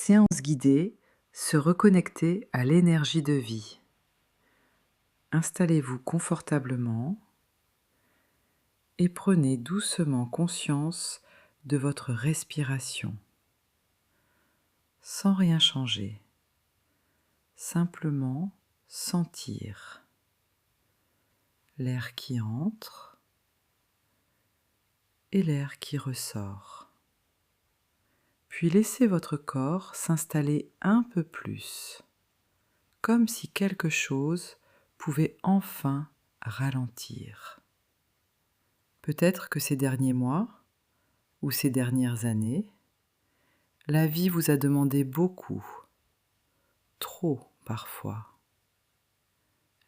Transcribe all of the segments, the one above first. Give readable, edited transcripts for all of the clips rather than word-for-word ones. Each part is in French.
Séance guidée, se reconnecter à l'énergie de vie. Installez-vous confortablement et prenez doucement conscience de votre respiration, sans rien changer, simplement sentir l'air qui entre et l'air qui ressort. Puis laissez votre corps s'installer un peu plus, comme si quelque chose pouvait enfin ralentir. Peut-être que ces derniers mois ou ces dernières années, la vie vous a demandé beaucoup, trop parfois.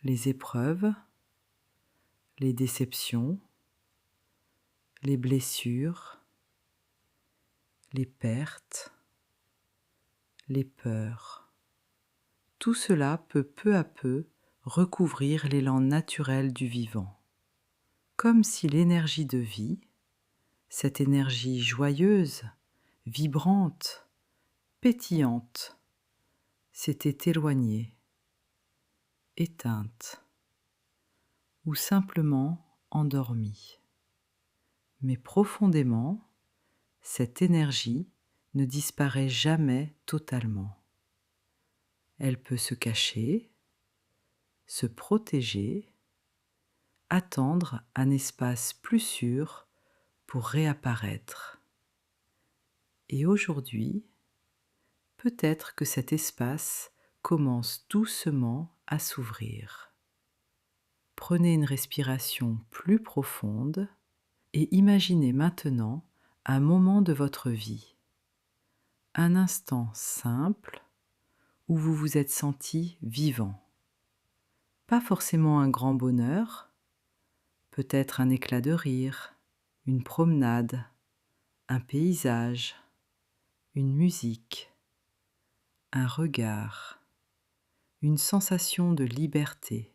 Les épreuves, les déceptions, les blessures, les pertes, les peurs. Tout cela peut peu à peu recouvrir l'élan naturel du vivant, comme si l'énergie de vie, cette énergie joyeuse, vibrante, pétillante, s'était éloignée, éteinte ou simplement endormie. Mais profondément, cette énergie ne disparaît jamais totalement. Elle peut se cacher, se protéger, attendre un espace plus sûr pour réapparaître. Et aujourd'hui, peut-être que cet espace commence doucement à s'ouvrir. Prenez une respiration plus profonde et imaginez maintenant un moment de votre vie, un instant simple où vous vous êtes senti vivant. Pas forcément un grand bonheur, peut-être un éclat de rire, une promenade, un paysage, une musique, un regard, une sensation de liberté,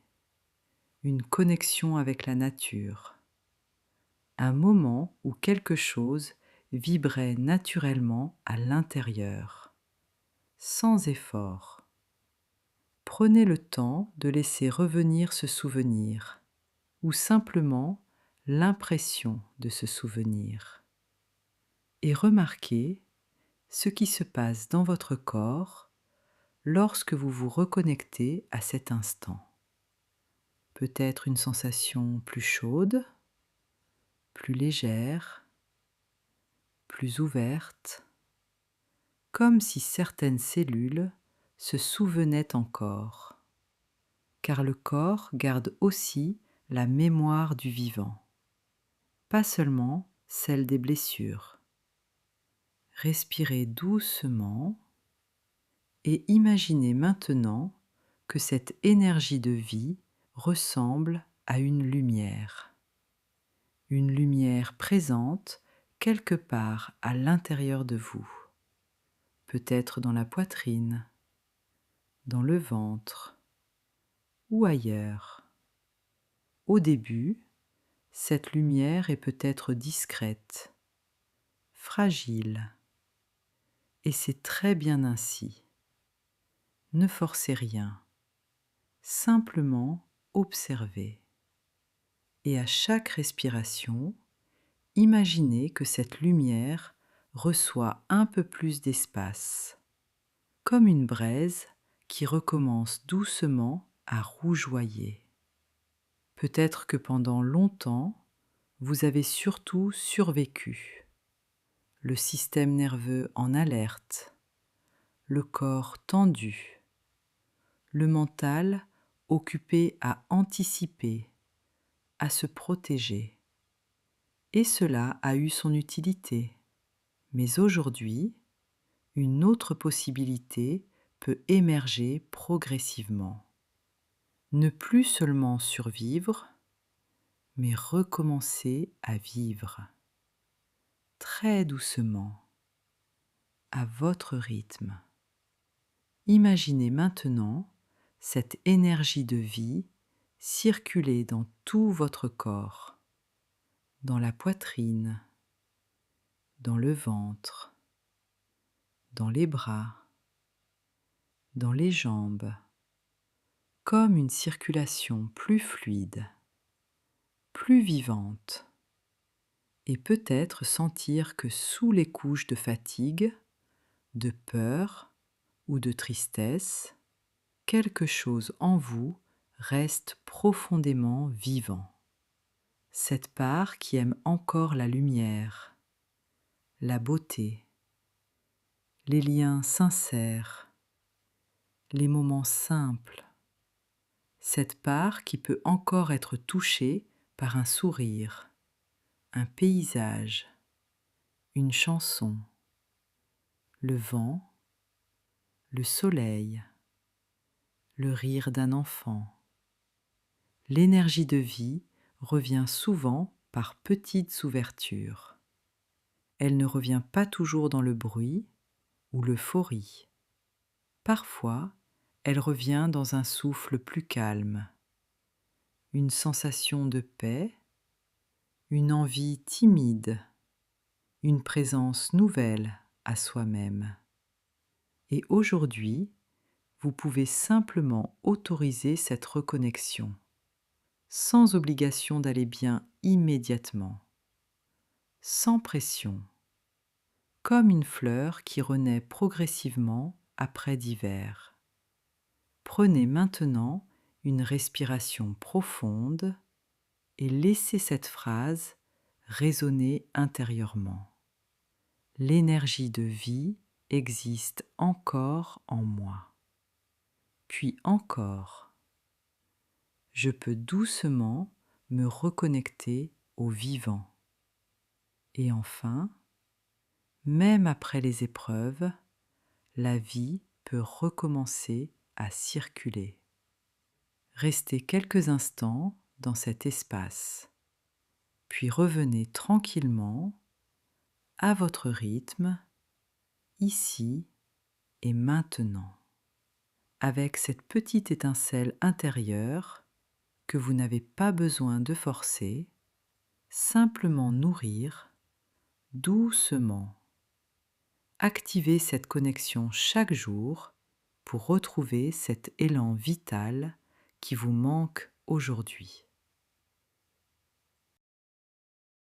une connexion avec la nature, un moment où quelque chose vibrait naturellement à l'intérieur, sans effort. Prenez le temps de laisser revenir ce souvenir, ou simplement l'impression de ce souvenir. Et remarquez ce qui se passe dans votre corps lorsque vous vous reconnectez à cet instant. Peut-être une sensation plus chaude, plus légère, plus ouverte, comme si certaines cellules se souvenaient encore, car le corps garde aussi la mémoire du vivant, pas seulement celle des blessures. Respirez doucement et imaginez maintenant que cette énergie de vie ressemble à une lumière présente quelque part à l'intérieur de vous, peut-être dans la poitrine, dans le ventre ou ailleurs. Au début, cette lumière est peut-être discrète, fragile, et c'est très bien ainsi. Ne forcez rien, simplement observez. Et à chaque respiration, imaginez que cette lumière reçoit un peu plus d'espace, comme une braise qui recommence doucement à rougeoyer. Peut-être que pendant longtemps, vous avez surtout survécu, le système nerveux en alerte, le corps tendu, le mental occupé à anticiper, à se protéger. Et cela a eu son utilité. Mais aujourd'hui, une autre possibilité peut émerger progressivement. Ne plus seulement survivre, mais recommencer à vivre. Très doucement, à votre rythme. Imaginez maintenant cette énergie de vie circuler dans tout votre corps, dans la poitrine, dans le ventre, dans les bras, dans les jambes, comme une circulation plus fluide, plus vivante, et peut-être sentir que sous les couches de fatigue, de peur ou de tristesse, quelque chose en vous reste profondément vivant. Cette part qui aime encore la lumière, la beauté, les liens sincères, les moments simples. Cette part qui peut encore être touchée par un sourire, un paysage, une chanson, le vent, le soleil, le rire d'un enfant. L'énergie de vie revient souvent par petites ouvertures. Elle ne revient pas toujours dans le bruit ou l'euphorie. Parfois, elle revient dans un souffle plus calme, une sensation de paix, une envie timide, une présence nouvelle à soi-même. Et aujourd'hui, vous pouvez simplement autoriser cette reconnexion, sans obligation d'aller bien immédiatement, sans pression, comme une fleur qui renaît progressivement après d'hiver. Prenez maintenant une respiration profonde et laissez cette phrase résonner intérieurement. L'énergie de vie existe encore en moi. Puis encore, je peux doucement me reconnecter au vivant. Et enfin, même après les épreuves, la vie peut recommencer à circuler. Restez quelques instants dans cet espace, puis revenez tranquillement à votre rythme, ici et maintenant, avec cette petite étincelle intérieure que vous n'avez pas besoin de forcer, simplement nourrir doucement. Activez cette connexion chaque jour pour retrouver cet élan vital qui vous manque aujourd'hui.